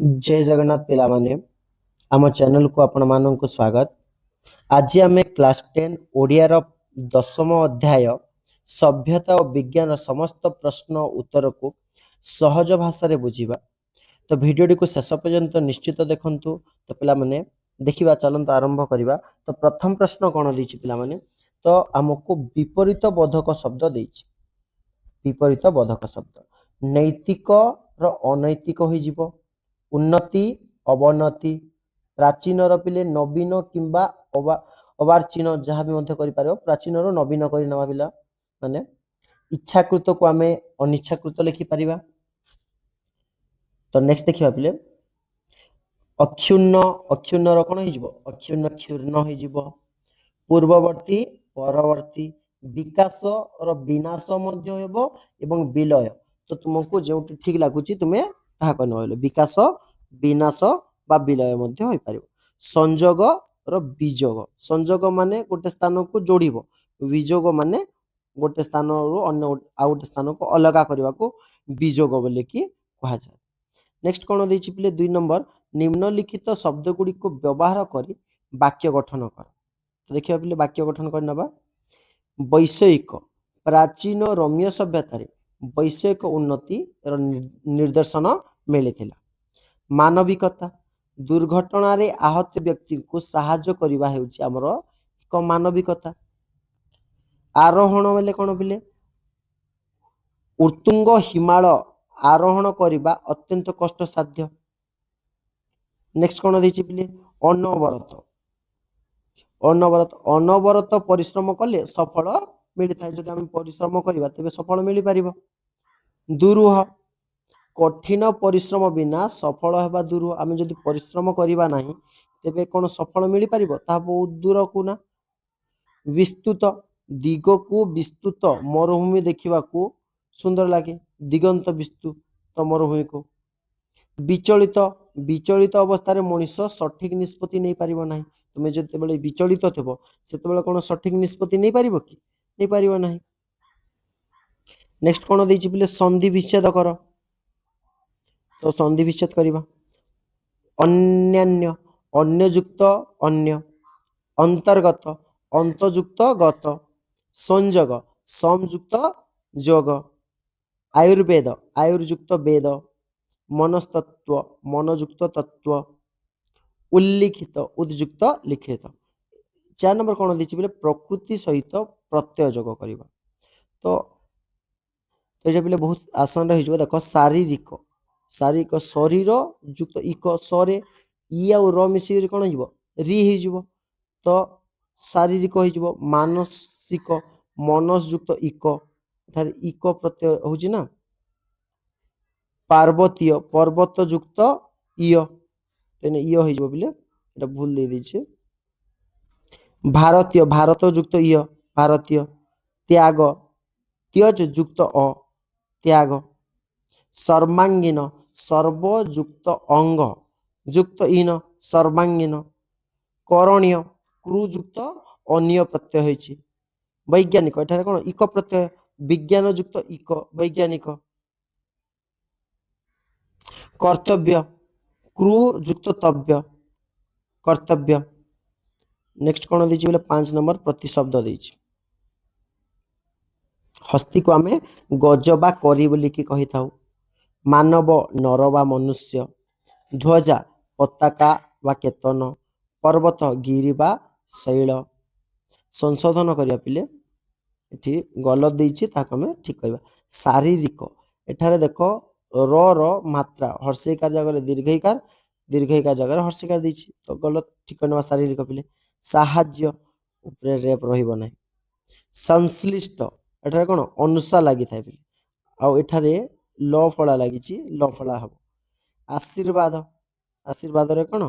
जय जगन्नाथ पिला माने आम चैनल को आपण मानक स्वागत। आज आम क्लास 10 ओडिया रो दशम अध्याय सभ्यता और विज्ञान समस्त प्रश्न उत्तर को सहज भाषा रे बुझिबा। तो भिडियोटी को शेष पर्यंत निश्चित देखंतु। तो पिला माने देखिबा चलंत आरंभ करिबा। तो प्रथम प्रश्न कोन दैछि पिला माने, तो हमको विपरीत बोधक शब्द दैछि। विपरीत बोधक शब्द नैतिक रो अनैतिक होई जिवो, उन्नति अवनति, प्राचीन पिले नवीन किंबा अवार्चीन जहाँ भी मध्य करिपारो, प्राचीन रो नवीन करि नवा पिला माने इच्छाकृत को आमे अनिच्छाकृत लिखि परिबा। तो नेक्स्ट देखिबा पिले अक्षुण्ण, अक्षुण्ण रो कोन होई जिवो, अक्षुण्ण क्षुण्ण होई जिवो, पूर्ववर्ती परवर्ती, विकास रो विनाश मध्य हेबो एवं विलय। तो तुमको जेउटी ठीक लागुची तुमे ताहा कनो होइलो, विकास विनाश बा विलय मध्य होई पारिबो। संजोग रो विजोग, संजोग माने गोटे स्थान को जोड़िबो, विजोग माने गोटे स्थान रो अन्य आ गोटे स्थान को अलगा करबा को विजोग बोले कि कहा जाय। नेक्स्ट कोन दैछि पिले 2 नंबर, निम्नलिखित शब्द गुडी को व्यवहार करी वाक्य गठन कर। तो देखिबा पिले वाक्य गठन कर नबा। वैषयिक, प्राचीन रोमियो सभ्यतार वैषयिक उन्नति रो निर्देशन मिलिथिला। मानविकता, दुर्घटना रे आहत व्यक्ति को सहाय्य करबा हेउची हमर एक मानविकता। आरोहण बेले कोन पिले, उत्तुंग हिमालय आरोहण करबा अत्यंत कष्ट साध्य। नेक्स्ट कोन दैछि पिले अनवरत, अनवरत अनवरत परिश्रम कले सफल मिली थाए। जदि हम परिश्रम करिबा तबे सफल मिली परिबो। दुरूह, कठिन परिश्रम बिना सफल हेबा दुरूह। आमे जदि परिश्रम करिबा नाही तबे कोन सफल मिली परिबो, ता बहुत दूर को ना। विस्तृत, दिग को विस्तृत मरुभूमि देखिबा को सुंदर लागे, दिगंत विस्तृत मरुभूमि को। विचलित, विचलित अवस्था रे मनुष्य सठिक निष्पत्ति नहीं पारिबो नाही। तुमे जते बेले विचलित थेबो सेते बेले कोन सठिक निष्पत्ति नहीं पारिबो कि नहीं पारिबो नाही। नेक्स्ट कोन दैछि पिले संधि विच्छेद कर। तो संधि विच्छेद करिबा। अन्यान्य, अन्य युक्त अन्य, अंतर्गत अंतयुक्त गत, संयोग संयुक्त जोग, आयुर्वेद आयुर्युक्त वेद, मनस्तत्व मनयुक्त तत्व, उल्लिखित उद्युक्त लिखित। 4 नंबर कोन दैछि बोले प्रकृति सहित प्रत्यय जोग करिबा। तो एटा बोले बहुत आसान रहि जबो। देखो शारीरिक, शारीरिक शरीर युक्त इक सरे इ आ र मिसी कोन हिजबो रि हिजबो। तो शारीरिक हिजबो। मानसिक मनस युक्त इक, थारे इक प्रत्यय होछि ना। पार्वतीय पर्वत युक्त इय, तेने इय हिजबो बोले एटा भूल दे दैछि। भारतीय भारत युक्त इय भारतीय। त्याग त्यज युक्त अ त्याग। सर्वांगीन सर्व युक्त अंग युक्त इन सर्वांगीन। करणीय क्रू युक्त अन्य प्रत्यय होइछि। वैज्ञानिक एठारे कोन इक प्रत्यय, विज्ञान युक्त इक वैज्ञानिक। कर्तव्य क्रू युक्त तव्य कर्तव्य। नेक्स्ट कोन दैछि बोले 5 नंबर प्रतिशब्द दैछि। हस्ती को आमे गज बा करी बोली कि कहि थाउ। मानव नर बा मनुष्य, ध्वजा पताका बा केतन, पर्वत गिरी बा शैल। संशोधन करिया पिले एठी गलत दैछि ताको हमें ठीक करबा। शारीरिक एठारे देखो र मात्रा हर्षिकार जगह दीर्घिकार, दीर्घिकार जगह हर्षिकार दैछि, तो गलत ठीक करबा। शारीरिक पिले साहाय्य ऊपर रेप रहिबो नाही। संश्लिष्ट एठारे कोन अनुसा लागि थाए पिले, आ एठारे ल फळा लागिछि ल फळा हबो। आशीर्वाद, आशीर्वाद रे कोन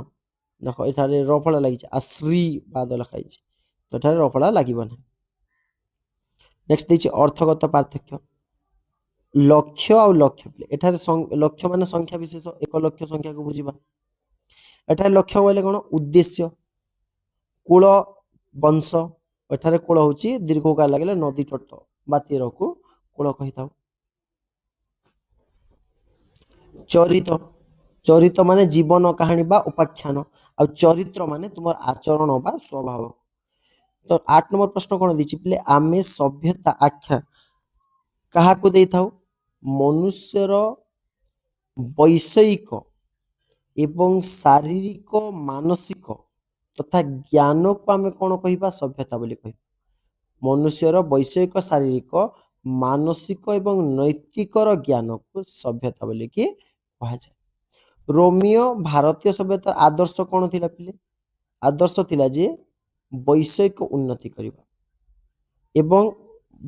देखो एठारे र फळा लागिछि आशीर्वाद लखाइछि, तो एठारे र फळा लागिबो नाही। नेक्स्ट दैछि अर्थगत पार्थक्य। लक्ष्य आ लक्ष्य पिले एठारे लक्ष्य माने संख्या विशेष, एक लक्ष्य संख्या को बुझिबा। एठारे लक्ष्य बोले कोन उद्देश्य। कुल वंश एठारे कुल होछि दीर्घकार लागले नदी तट बा तीर को कुल कहि थाउ। चरित ଚରିତ ମାନେ ଜୀବନ କାହାଣୀ ବା ଉପାଖ୍ୟାନ, ଆଉ ଚରିତ୍ର ମାନେ ତୁମର ଆଚରଣ ବା ସ୍ୱଭାବ। ତ 8 ନମ୍ବର ପ୍ରଶ୍ନ କଣ ଦେଇଛି ପିଲେ, ଆମେ ସଭ୍ୟତା ଆଖ୍ୟା କାହାକୁ ଦେଇଥାଉ? ମନୁଷ୍ୟର ବୈଷୟିକ ଏବଂ ଶାରୀରିକ ମାନସିକ ତଥା ଜ୍ଞାନକୁ ଆମେ କଣ କହିବା? ସଭ୍ୟତା ବୋଲି କହିବା। ମନୁଷ୍ୟର ବୈଷୟିକ ଶାରୀରିକ ମାନସିକ ଏବଂ ନୈତିକର ଜ୍ଞାନକୁ ସଭ୍ୟତା ବୋଲିକି କୁହାଯାଏ। ରୋମିଓ ଭାରତୀୟ ସଭ୍ୟତାର ଆଦର୍ଶ କଣ ଥିଲା ପିଲେ? ଆଦର୍ଶ ଥିଲା ଯେ ବୈଷୟିକ ଉନ୍ନତି କରିବା ଏବଂ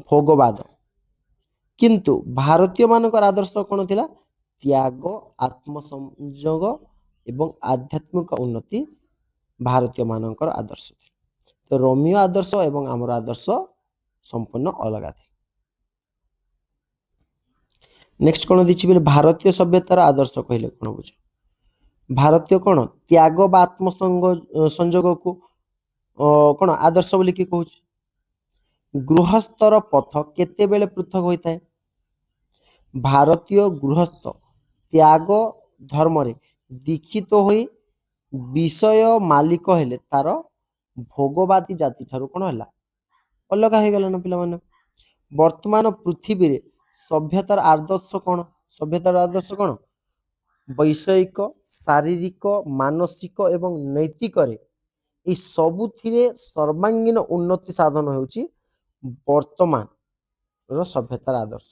ଭୋଗବାଦ। କିନ୍ତୁ ଭାରତୀୟ ମାନଙ୍କର ଆଦର୍ଶ କଣ ଥିଲା? ତ୍ୟାଗ, ଆତ୍ମସଂଯୋଗ ଏବଂ ଆଧ୍ୟାତ୍ମିକ ଉନ୍ନତି ଭାରତୀୟ ମାନଙ୍କର ଆଦର୍ଶ ଥିଲା। ତ ରୋମିଓ ଆଦର୍ଶ ଏବଂ ଆମର ଆଦର୍ଶ ସମ୍ପୂର୍ଣ୍ଣ ଅଲଗା ଥିଲା। ନେକ୍ସଟ କଣ ଦେଇଛି ବୋଲେ, ଭାରତୀୟ ସଭ୍ୟତାର ଆଦର୍ଶ କହିଲେ କଣ ବୁଝ? ଭାରତୀୟ କଣ ତ୍ୟାଗ ବା ସଂଯୋଗକୁ କଣ ଆଦର୍ଶ ବୋଲି କି କହୁଛି। ଗୃହସ୍ଥର ପଥ କେତେବେଳେ ପୃଥକ ହୋଇଥାଏ? ଭାରତୀୟ ଗୃହସ୍ଥ ତ୍ୟାଗ ଧର୍ମରେ ଦୀକ୍ଷିତ ହୋଇ ବିଷୟ ମାଲିକ ହେଲେ ତାର ଭୋଗବାଦୀ ଜାତି ଠାରୁ କଣ ହେଲା? ଅଲଗା ହେଇଗଲା ନା ପିଲାମାନେ। ବର୍ତ୍ତମାନ ପୃଥିବୀରେ ସଭ୍ୟତାର ଆଦର୍ଶ କଣ? ସଭ୍ୟତାର ଆଦର୍ଶ କଣ? ବୈଷୟିକ, ଶାରୀରିକ, ମାନସିକ ଏବଂ ନୈତିକରେ এই ସବୁଥିରେ ସର୍ବାଙ୍ଗୀନ ଉନ୍ନତି ସାଧନ ହେଉଛି ବର୍ତ୍ତମାନର ସଭ୍ୟତାର ଆଦର୍ଶ।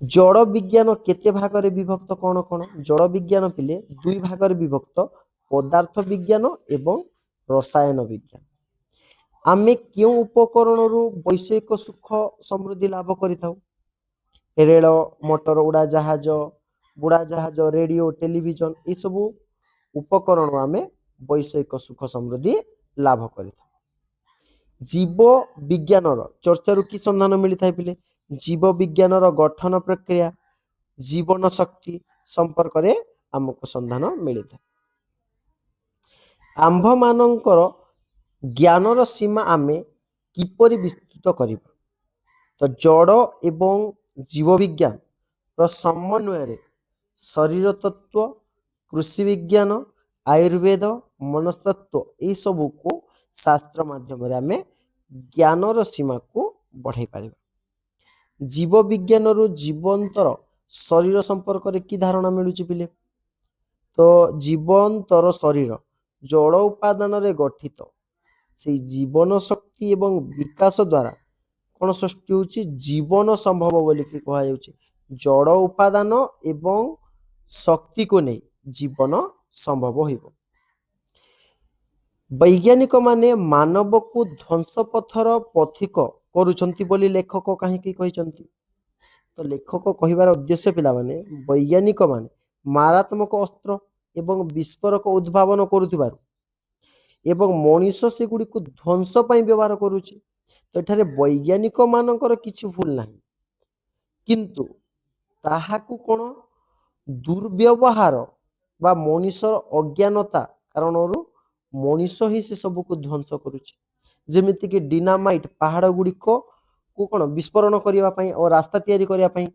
ଜଡ଼ ବିଜ୍ଞାନ କେତେ ଭାଗରେ ବିଭକ୍ତ? କଣ କଣ? ଜଡ଼ ବିଜ୍ଞାନ ପିଲେ ଦୁଇ ଭାଗରେ ବିଭକ୍ତ, ପଦାର୍ଥ ବିଜ୍ଞାନ ଏବଂ ରସାୟନ ବିଜ୍ଞାନ। ଆମେ କେଉଁ ଉପକରଣରୁ ବୈଷୟିକ ସୁଖ ସମୃଦ୍ଧି ଲାଭ କରିଥାଉ? ରେଳ, ମୋଟର, ବୁଡ଼ାଜାହାଜ, ରେଡ଼ିଓ, ଟେଲିଭିଜନ ଏସବୁ ଉପକରଣରୁ ଆମେ ବୈଷୟିକ ସୁଖ ସମୃଦ୍ଧି ଲାଭ କରିଥାଉ। ଜୀବ ବିଜ୍ଞାନର ଚର୍ଚ୍ଚାରୁ କି ସନ୍ଧାନ ମିଳିଥାଏ ପିଲେ? ଜୀବ ବିଜ୍ଞାନର ଗଠନ ପ୍ରକ୍ରିୟା, ଜୀବନ ଶକ୍ତି ସମ୍ପର୍କରେ ଆମକୁ ସନ୍ଧାନ ମିଳିଥାଏ। ଆମ୍ଭମାନଙ୍କର ଜ୍ଞାନର ସୀମା ଆମେ କିପରି ବିସ୍ତୃତ କରିବା? ତ ଜଡ଼ ଏବଂ ଜୀବବିଜ୍ଞାନର ସମନ୍ୱୟରେ ଶରୀର ତତ୍ତ୍ୱ, କୃଷି ବିଜ୍ଞାନ, ଆୟୁର୍ବେଦ, ମନସ୍ତତ୍ତ୍ୱ ଏସବୁକୁ ଶାସ୍ତ୍ର ମାଧ୍ୟମରେ ଆମେ ଜ୍ଞାନର ସୀମାକୁ ବଢ଼ାଇ ପାରିବା। ଜୀବ ବିଜ୍ଞାନରୁ ଜୀବନ୍ତର ଶରୀର ସମ୍ପର୍କରେ କି ଧାରଣା ମିଳୁଛି ପିଲେ? ତ ଜୀବନ୍ତର ଶରୀର ଜଳ ଉପାଦାନରେ ଗଠିତ। ସେଇ ଜୀବନ ଶକ୍ତି ଏବଂ ବିକାଶ ଦ୍ୱାରା କଣ ସୃଷ୍ଟି ହେଉଛି? ଜୀବନ ସମ୍ଭବ ବୋଲିକି କୁହାଯାଉଛି। ଜଡ଼ ଉପାଦାନ ଏବଂ ଶକ୍ତିକୁ ନେଇ ଜୀବନ ସମ୍ଭବ ହେବ। ବୈଜ୍ଞାନିକ ମାନେ ମାନବକୁ ଧ୍ୱଂସ ପଥର ପଥିକ କରୁଛନ୍ତି ବୋଲି ଲେଖକ କାହିଁକି କହିଛନ୍ତି? ତ ଲେଖକ କହିବାର ଉଦ୍ଦେଶ୍ୟ ପିଲାମାନେ, ବୈଜ୍ଞାନିକ ମାନେ ମାରାତ୍ମକ ଅସ୍ତ୍ର ଏବଂ ବିସ୍ଫୋରକ ଉଦ୍ଭାବନ କରୁଥିବାରୁ ଏବଂ ମଣିଷ ସେଗୁଡ଼ିକୁ ଧ୍ୱଂସ ପାଇଁ ବ୍ୟବହାର କରୁଛି। ତ ଏଠାରେ ବୈଜ୍ଞାନିକ ମାନଙ୍କର କିଛି ଭୁଲ ନାହିଁ, କିନ୍ତୁ ତାହାକୁ କଣ ଦୁର୍ବ୍ୟବହାର ବା ମଣିଷର ଅଜ୍ଞାନତା କାରଣରୁ ମଣିଷ ହିଁ ସେ ସବୁକୁ ଧ୍ୱଂସ କରୁଛି। ଯେମିତିକି ଡିନାମାଇଟ ପାହାଡ଼ ଗୁଡ଼ିକକୁ କଣ ବିସ୍ଫୋରଣ କରିବା ପାଇଁ ଓ ରାସ୍ତା ତିଆରି କରିବା ପାଇଁ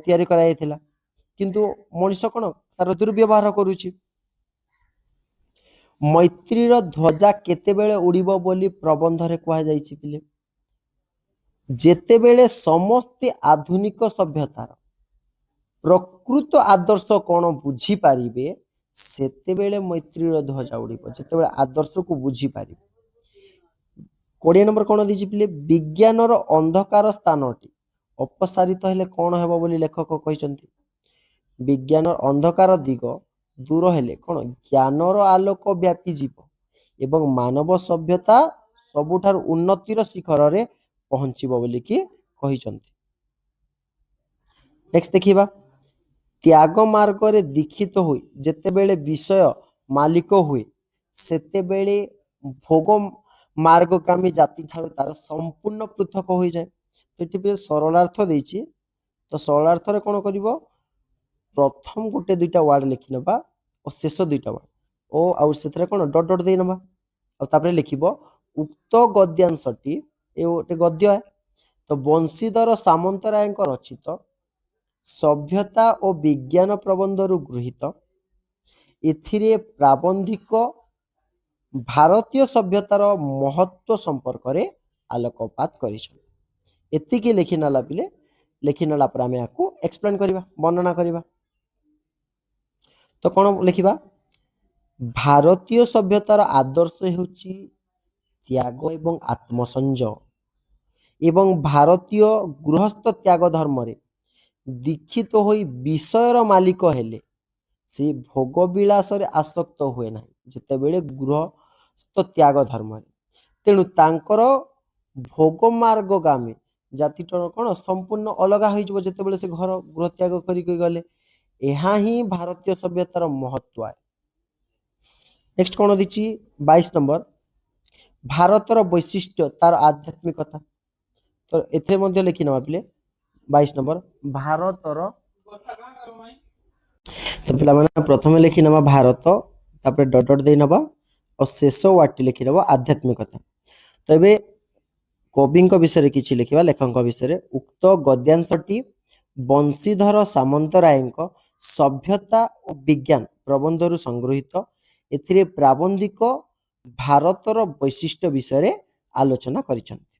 ତିଆରି କରାଯାଇଥିଲା, କିନ୍ତୁ ମଣିଷ କଣ ତାର ଦୁର୍ବ୍ୟବହାର କରୁଛି। ମୈତ୍ରୀର ଧ୍ୱଜା କେତେବେଳେ ଉଡ଼ିବ ବୋଲି ପ୍ରବନ୍ଧରେ କୁହାଯାଇଛି ପିଲେ? ଯେତେବେଳେ ସମସ୍ତେ ଆଧୁନିକ ସଭ୍ୟତାର ପ୍ରକୃତ ଆଦର୍ଶ କଣ ବୁଝିପାରିବେ, ସେତେବେଳେ ମୈତ୍ରୀର ଧ୍ୱଜା ଉଡ଼ିବ। ଯେତେବେଳେ ଆଦର୍ଶକୁ ବୁଝିପାରିବେ। 20 ନମ୍ବର କଣ ଦେଇଛି ପିଲେ? ବିଜ୍ଞାନର ଅନ୍ଧକାର ସ୍ଥାନଟି ଅପସାରିତ ହେଲେ କଣ ହେବ ବୋଲି ଲେଖକ କହିଛନ୍ତି? ବିଜ୍ଞାନର ଅନ୍ଧକାର ଦିଗ ଦୂର ହେଲେ କଣ ଜ୍ଞାନର ଆଲୋକ ବ୍ୟାପିଯିବ ଏବଂ ମାନବ ସଭ୍ୟତା ସବୁଠାରୁ ଉନ୍ନତିର ଶିଖରରେ ପହଞ୍ଚିବ ବୋଲିକି କହିଛନ୍ତି। ନେକ୍ସଟ ଦେଖିବା, ତ୍ୟାଗ ମାର୍ଗରେ ଦୀକ୍ଷିତ ହୋଇ ଯେତେବେଳେ ବିଷୟ ମାଲିକ ହୁଏ, ସେତେବେଳେ ଭୋଗ ମାର୍ଗକାମୀ ଜାତି ଠାରୁ ତାର ସମ୍ପୂର୍ଣ୍ଣ ପୃଥକ ହୋଇଯାଏ। ତ ଏଠି ସରଳାର୍ଥ ଦେଇଛି, ତ ସରଳାର୍ଥରେ କଣ କରିବ? ପ୍ରଥମ ଗୋଟେ ଦୁଇଟା ୱାର୍ଡ ଲେଖିନେବା ଓ ଶେଷ ଦୁଇଟା ୱାର୍ଡ ଓ ଆଉ ସେଥିରେ କଣ ଡଟ ଡଟ ଦେଇ ନେବା, ଆଉ ତାପରେ ଲେଖିବ ଉକ୍ତ ଗଦ୍ୟାଂଶଟି, ଏ ଗୋଟେ ଗଦ୍ୟ ତ ବଂଶୀଧର ସାମନ୍ତରାୟଙ୍କ ରଚିତ ସଭ୍ୟତା ଓ ବିଜ୍ଞାନ ପ୍ରବନ୍ଧରୁ ଗୃହୀତ। ଏଥିରେ ପ୍ରାବନ୍ଧିକ ଭାରତୀୟ ସଭ୍ୟତାର ମହତ୍ଵ ସମ୍ପର୍କରେ ଆଲୋକପାତ କରିଛନ୍ତି। ଏତିକି ଲେଖିନେଲା ପିଲେ, ଲେଖିନେଲା ପରେ ଆମେ ଏହାକୁ ଏକ୍ସପ୍ଲେନ୍ କରିବା, ବର୍ଣ୍ଣନା କରିବା। ତ କ'ଣ ଲେଖିବା? ଭାରତୀୟ ସଭ୍ୟତାର ଆଦର୍ଶ ହେଉଛି ତ୍ୟାଗ ଏବଂ ଆତ୍ମସଂଯମ ଏବଂ ଭାରତୀୟ ଗୃହସ୍ଥ ତ୍ୟାଗ ଧର୍ମରେ ଦୀକ୍ଷିତ ହୋଇ ବିଷୟର ମାଲିକ ହେଲେ ସେ ଭୋଗ ବିଳାସରେ ଆସକ୍ତ ହୁଏ ନାହିଁ ଯେତେବେଳେ ଗୃହସ୍ଥ ତ୍ୟାଗ ଧର୍ମରେ। ତେଣୁ ତାଙ୍କର ଭୋଗ ମାର୍ଗଗାମୀ ଜାତିର କ'ଣ ସମ୍ପୂର୍ଣ୍ଣ ଅଲଗା ହୋଇଯିବ ଯେତେବେଳେ ସେ ଗୃହ ତ୍ୟାଗ କରିକି ଗଲେ। ଏହା ହିଁ ଭାରତୀୟ ସଭ୍ୟତାର ମହତ୍ଵ। ନେକ୍ସଟ କ'ଣ ଦେଇଛି 22 ନମ୍ବର, ଭାରତର ବୈଶିଷ୍ଟ୍ୟ ତାର ଆଧ୍ୟାତ୍ମିକତା। ତ ଏଥିରେ ମଧ୍ୟ ଲେଖିନେବା ପିଲେ 22 ନମ୍ବର ଭାରତର। ତ ପିଲାମାନେ ପ୍ରଥମେ ଲେଖିନେବା ଭାରତ, ତାପରେ ଡଟ୍ ଡଟ୍ ଦେଇ ନେବା ଆଉ ଶେଷ ୱାର୍ଡଟି ଲେଖିନେବା ଆଧ୍ୟାତ୍ମିକତା। ତ ଏବେ କବିଙ୍କ ବିଷୟରେ କିଛି ଲେଖିବା, ଲେଖକଙ୍କ ବିଷୟରେ। ଉକ୍ତ ଗଦ୍ୟାଂଶଟି ବଂଶୀଧର ସାମନ୍ତରାୟଙ୍କ ସଭ୍ୟତା ଓ ବିଜ୍ଞାନ ପ୍ରବନ୍ଧରୁ ସଂଗୃହୀତ। ଏଥିରେ ପ୍ରାବନ୍ଧିକ ଭାରତର ବୈଶିଷ୍ଟ୍ୟ ବିଷୟରେ ଆଲୋଚନା କରିଛନ୍ତି।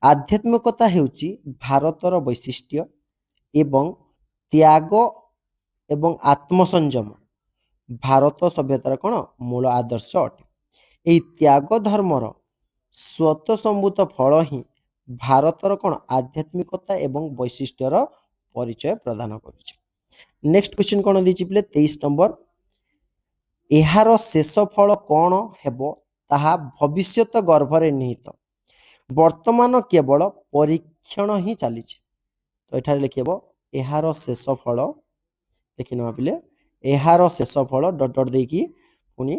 ଆଧ୍ୟାତ୍ମିକତା ହେଉଛି ଭାରତର ବୈଶିଷ୍ଟ୍ୟ ଏବଂ ତ୍ୟାଗ ଏବଂ ଆତ୍ମସଂଯମ ଭାରତ ସଭ୍ୟତାର କ'ଣ ମୂଳ ଆଦର୍ଶ ଅଟେ। ଏହି ତ୍ୟାଗ ଧର୍ମର ସ୍ୱତଃସମ୍ଭୂତ ଫଳ ହିଁ ଭାରତର କ'ଣ ଆଧ୍ୟାତ୍ମିକତା ଏବଂ ବୈଶିଷ୍ଟ୍ୟର ପରିଚୟ ପ୍ରଦାନ କରୁଛି। ନେକ୍ସଟ କ୍ୱେଶ୍ଚିନ୍ କ'ଣ ଦେଇଛି ପିଲେ 23 ନମ୍ବର, ଏହାର ଶେଷ ଫଳ କ'ଣ ହେବ ତାହା ଭବିଷ୍ୟତ ଗର୍ଭରେ ନିହିତ, ବର୍ତ୍ତମାନ କେବଳ ପରୀକ୍ଷଣ ହିଁ ଚାଲିଛି। ତ ଏଠାରେ ଲେଖିବ ଏହାର ଶେଷ ଫଳ, ଲେଖିନେବା ପିଲେ ଏହାର ଶେଷ ଫଳ ଡଟ୍ ଡଟ୍ ଦେଇକି ପୁଣି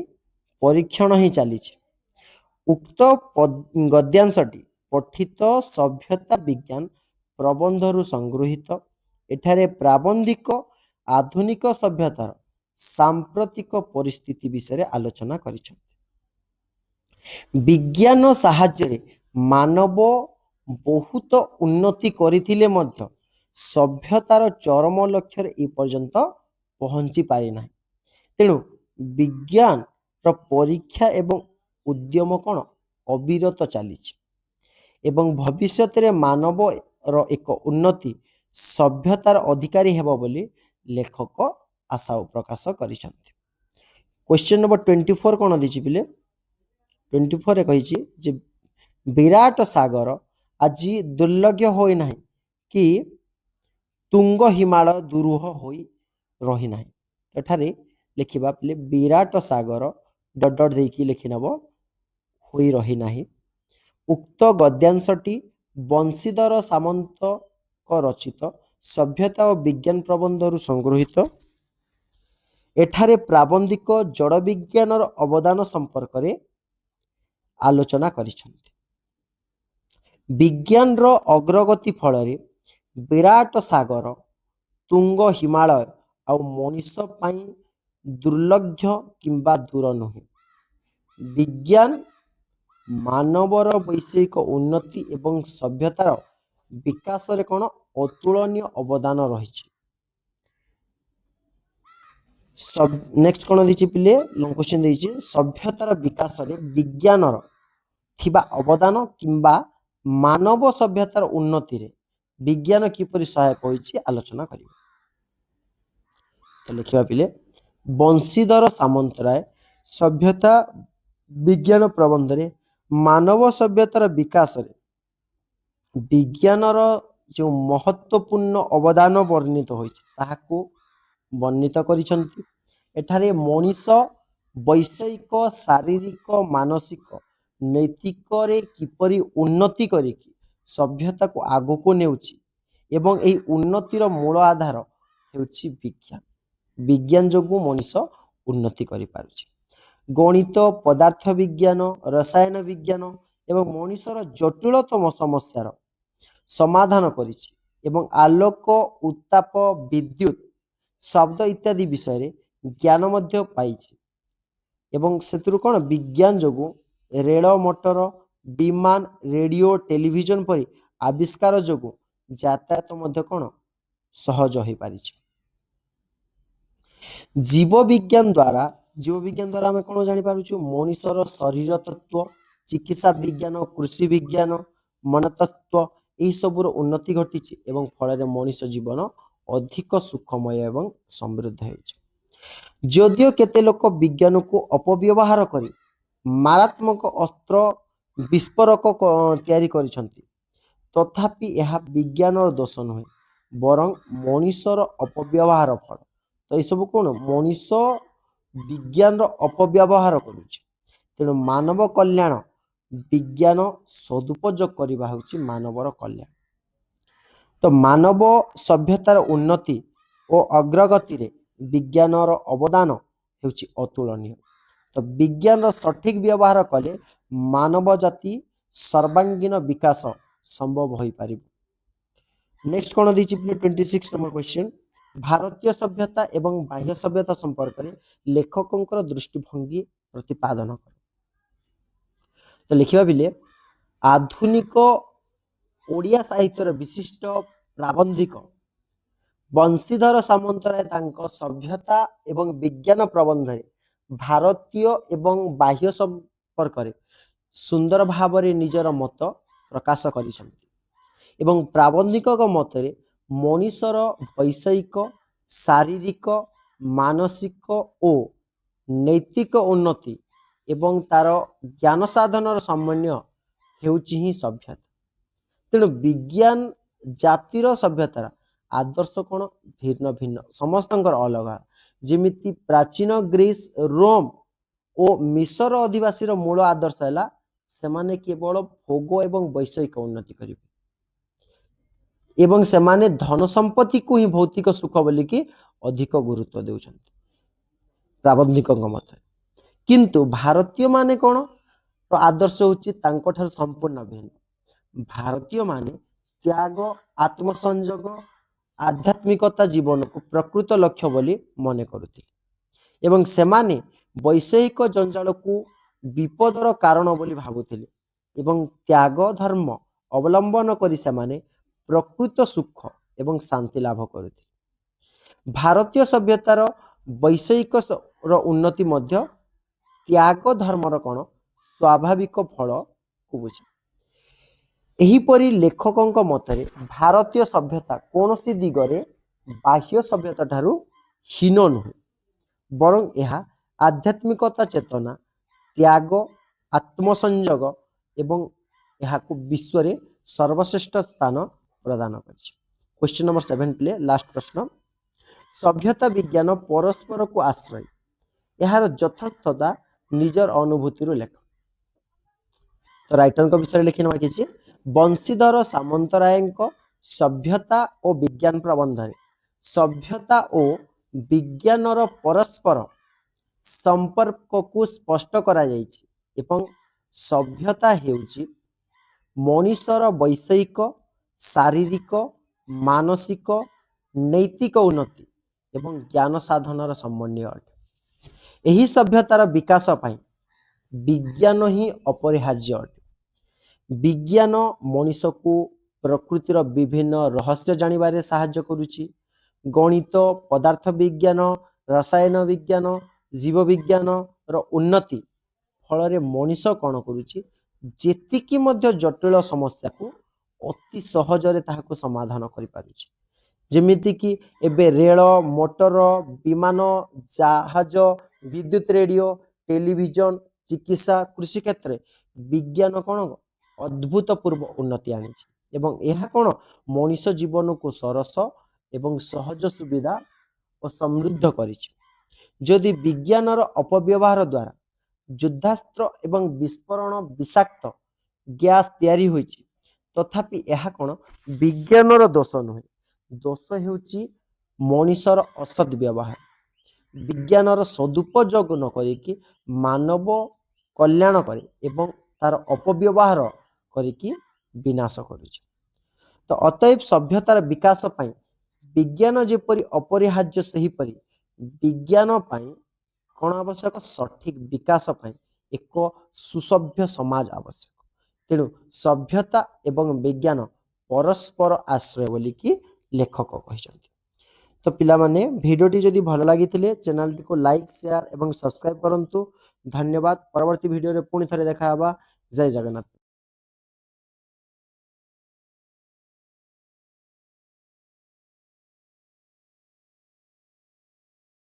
ପରୀକ୍ଷଣ ହିଁ ଚାଲିଛି। ଉକ୍ତ ଗଦ୍ୟାଂଶଟି ପଠିତ ସଭ୍ୟତା ବିଜ୍ଞାନ ପ୍ରବନ୍ଧରୁ ସଂଗୃହୀତ। ଏଠାରେ ପ୍ରାବନ୍ଧିକ ଆଧୁନିକ ସଭ୍ୟତାର ସାମ୍ପ୍ରତିକ ପରିସ୍ଥିତି ବିଷୟରେ ଆଲୋଚନା କରିଛନ୍ତି। ବିଜ୍ଞାନ ସାହାଯ୍ୟରେ ମାନବ ବହୁତ ଉନ୍ନତି କରିଥିଲେ ମଧ୍ୟ ସଭ୍ୟତାର ଚରମ ଲକ୍ଷ୍ୟରେ ଏ ପର୍ଯ୍ୟନ୍ତ ପହଞ୍ଚି ପାରିନାହିଁ। ତେଣୁ ବିଜ୍ଞାନର ପରୀକ୍ଷା ଏବଂ ଉଦ୍ୟମ କ'ଣ ଅବିରତ ଚାଲିଛି ଏବଂ ଭବିଷ୍ୟତରେ ମାନବର ଏକ ଉନ୍ନତି ସଭ୍ୟତାର ଅଧିକାରୀ ହେବ ବୋଲି ଲେଖକ ଆଶା ପ୍ରକାଶ କରିଛନ୍ତି। କ୍ୱେଶ୍ଚିନ୍ ନମ୍ବର 24 କ'ଣ ଦେଇଛି ପିଲେ? 24ରେ କହିଛି ଯେ ବିରାଟ ସାଗର ଆଜି ଦୁର୍ଲଭ୍ୟ ହୋଇନାହିଁ କି ତୁଙ୍ଗ ହିମାଳୟ ଦୁରୂହ ହୋଇ ରହିନାହିଁ। ଏଠାରେ ଲେଖିବା ପିଲେ ବିରାଟ ସାଗର ଡଟ୍ ଡଟ୍ ଦେଇକି ଲେଖିନେବ ହୋଇ ରହିନାହିଁ। ଉକ୍ତ ଗଦ୍ୟାଂଶଟି ବଂଶୀଧର ସାମନ୍ତଙ୍କ ରଚିତ ସଭ୍ୟତା ଓ ବିଜ୍ଞାନ ପ୍ରବନ୍ଧରୁ ସଂଗୃହୀତ। ଏଠାରେ ପ୍ରାବନ୍ଧିକ ଜଡ଼ ବିଜ୍ଞାନର ଅବଦାନ ସମ୍ପର୍କରେ ଆଲୋଚନା କରିଛନ୍ତି। ବିଜ୍ଞାନର ଅଗ୍ରଗତି ଫଳରେ ବିରାଟ ସାଗର, ତୁଙ୍ଗ ହିମାଳୟ ଆଉ ମଣିଷ ପାଇଁ ଦୁର୍ଲଭ୍ୟ କିମ୍ବା ଦୂର ନୁହେଁ। ବିଜ୍ଞାନ ମାନବର ବୈଷୟିକ ଉନ୍ନତି ଏବଂ ସଭ୍ୟତାର ବିକାଶରେ କ'ଣ ଅତୁଳନୀୟ ଅବଦାନ ରହିଛି। ନେକ୍ସଟ କ'ଣ ଦେଇଛି ପିଲେ? ଲଙ୍ଗ କ୍ୱେଶ୍ଚିନ୍ ଦେଇଛି ସଭ୍ୟତାର ବିକାଶରେ ବିଜ୍ଞାନର ଥିବା ଅବଦାନ କିମ୍ବା ମାନବ ସଭ୍ୟତାର ଉନ୍ନତିରେ ବିଜ୍ଞାନ କିପରି ସହାୟକ ହୋଇଛି ଆଲୋଚନା କରିବେ। ତ ଲେଖିବା ପିଲେ ବଂଶୀଧର ସାମନ୍ତରାୟ ସଭ୍ୟତା ବିଜ୍ଞାନ ପ୍ରବନ୍ଧରେ ମାନବ ସଭ୍ୟତାର ବିକାଶରେ ବିଜ୍ଞାନର ଯେଉଁ ମହତ୍ଵପୂର୍ଣ୍ଣ ଅବଦାନ ବର୍ଣ୍ଣିତ ହୋଇଛି ତାହାକୁ ବର୍ଣ୍ଣିତ କରିଛନ୍ତି। ଏଠାରେ ମଣିଷ ବୈଷୟିକ, ଶାରୀରିକ, ମାନସିକ, ନୈତିକରେ କିପରି ଉନ୍ନତି କରିକି ସଭ୍ୟତାକୁ ଆଗକୁ ନେଉଛି ଏବଂ ଏହି ଉନ୍ନତିର ମୂଳ ଆଧାର ହେଉଛି ବିଜ୍ଞାନ। ବିଜ୍ଞାନ ଯୋଗୁଁ ମଣିଷ ଉନ୍ନତି କରିପାରୁଛି। ଗଣିତ, ପଦାର୍ଥ ବିଜ୍ଞାନ, ରସାୟନ ବିଜ୍ଞାନ ଏବଂ ମଣିଷର ଜଟିଳତମ ସମସ୍ୟାର ସମାଧାନ କରିଛି ଏବଂ ଆଲୋକ, ଉତ୍ତାପ, ବିଦ୍ୟୁତ, ଶବ୍ଦ ଇତ୍ୟାଦି ବିଷୟରେ ଜ୍ଞାନ ମଧ୍ୟ ପାଇଛି ଏବଂ ସେଥିରୁ କ'ଣ ବିଜ୍ଞାନ ଯୋଗୁଁ ରେଳ, ମଟର, ବିମାନ, ରେଡ଼ିଓ, ଟେଲିଭିଜନ ପରି ଆବିଷ୍କାର ଯୋଗୁଁ ଯାତାୟାତ ମଧ୍ୟ କ'ଣ सहज हो पारि। जीव विज्ञान द्वारा आम कौन जापर मनुष्यर शरीर तत्व, चिकित्सा विज्ञान, कृषि विज्ञान, मनतत्व यही सबूर उन्नति घटी फल मनुष्य जीवन अधिक सुखमय एवं समृद्ध हो। जदिओ केते लोक विज्ञान को अपव्यवहार कर मारात्मक अस्त्र विस्फोरक तैयारी करिसंती, तथापि यह विज्ञान दोष नुहे बरं मनुष्यर अपव्यवहार फल। तो ये सब कौन मनीष विज्ञान अपव्यवहार करुच्ची। तेणु मानव कल्याण विज्ञान सदुपयोग करने हूँ मानवर कल्याण। तो मानव सभ्यतार उन्नति और अग्रगति रे विज्ञान अवदान होउची अतुलनीय। तो विज्ञान सठिक व्यवहार कले मानव जाति सर्वांगीन विकास संभव हो पार। नेक्स्ट कौन दी 26 नंबर क्वेश्चन, भारतीय सभ्यता एवं बाह्य सभ्यता संपर्क में लेखकों दृष्टिभंगी प्रतिपादन कर। तो लिखा बिले आधुनिक ओडिया साहित्यर विशिष्ट प्राबंधिक बंशीधर सामंतराय तांको सभ्यता एवं विज्ञान प्रबंध भारतीय एवं बाह्य संपर्क सुंदर भाव निजर मत प्रकाश करिसेंती एवं प्राबंधिक मत मनुष्यर वैषयिक शारीरिक मानसिक और नैतिक उन्नति एवं तार ज्ञान साधन सामान्य हेउची ही सभ्यता। तेणु विज्ञान जातिर सभ्यतार आदर्श कौन भिन्न भिन्न समस्त अलग। जमिति प्राचीन ग्रीस रोम और मिसर अधिवासी मूल आदर्श है सेमाने केवल भोग एवं वैषयिक उन्नति करेंगे एवं सेमाने धन संपत्ति को ही भौतिक सुख बोलिकी अधिक गुरुत्व देउछन्ति प्राबंधिक मत। किंतु भारतीय माने कौन तो आदर्श होची तांको ठार संपूर्ण भिन्न। भारतीय माने त्याग आत्मसंयोग आध्यात्मिकता जीवन को प्रकृत लक्ष्य बोली मने करुथिले एवं सेमाने वैषयिक जंजाल को विपदर कारण बोली भाबुथिले एवं त्याग धर्म अवलंबन करी सेमाने प्रकृत सुख एवं शांति लाभ करुथिले। भारतीय सभ्यतार वैषयिक उन्नति मध्य त्याग धर्मर कौन स्वाभाविक फल को बुझे। एहीपरि लेखकों मतरे भारतीय सभ्यता कौन सी दिगरे बाह्य सभ्यता ठारू हीन नुहे बरं यह आध्यात्मिकता चेतना त्याग आत्मसंयोग एवं यह विश्व में सर्वश्रेष्ठ स्थान प्रदान कर। क्वेश्चन नंबर 7 प्ले लास्ट प्रश्न, सभ्यता विज्ञान परस्पर को आश्रय यार यथार्थता निजर अनुभूति लेख। तो राइटर विषय लिखि ना कि बंशीधर सामंतराय सभ्यता और विज्ञान प्रबंध सभ्यता और विज्ञानर परस्पर संपर्क को स्पष्ट करा जायछि एवं सभ्यता हेउछि मनुष्यर वैषयिक शारीरिक मानसिक नैतिक उन्नति एवं ज्ञान साधनर समन्वय अटे। एही सभ्यतार विकास पाई विज्ञान ही अपरिहार्य अटे। विज्ञान मनुष्य को प्रकृतिर विभिन्न रहस्य जानिबारे साहाय्य करुछि। गणित पदार्थ विज्ञान रसायन विज्ञान जीव विज्ञान रो उन्नति फल मनुष्य कौन करुछि जेतिकी मध्य जटिल समस्या को अति सहजरे ताहाको समाधान करि पारुछि। जेमिति कि एबे रेल मोटर विमान जहाज विद्युत रेडियो टेलीविजन चिकित्सा कृषि क्षेत्र विज्ञान कौन अद्भुतपूर्व उन्नति आनी एवं यह कौन मनुष्य जीवन को सरस एवं सहज सुविधा और समृद्ध करिछि। जदि विज्ञानर अपव्यवहार द्वारा युद्धास्त्र एवं विस्फोरण विषाक्त गैस तैयारी होइछि तथापि यह कौन विज्ञानर दोष नुहे दोष हेउछि मनुष्यर असद व्यवहार। विज्ञानर सदुपयोग न करिकी मानव कल्याण करे एवं तार अपव्यवहार करिकी विनाश करुछि। तो अतएव सभ्यतार विकास पाई विज्ञान जेपरि अपरिहार्य सेहीपरि विज्ञान पाई कौन आवश्यक सठिक विकास पाई एक सुसभ्य समाज आवश्यक। तेणु सभ्यता एवं विज्ञान परस्पर आश्रय बोलिकी ଲେଖକ କହିଛନ୍ତି। ତ ପିଲାମାନେ ଭିଡ଼ିଓଟି ଯଦି ଭଲ ଲାଗିଥିଲେ ଚ୍ୟାନେଲଟିକୁ ଲାଇକ୍ ସେୟାର ଏବଂ ସବସ୍କ୍ରାଇବ୍ କରନ୍ତୁ। ଧନ୍ୟବାଦ। ପରବର୍ତ୍ତୀ ଭିଡ଼ିଓରେ ପୁଣି ଥରେ ଦେଖା ହେବା। ଜୟ ଜଗନ୍ନାଥ।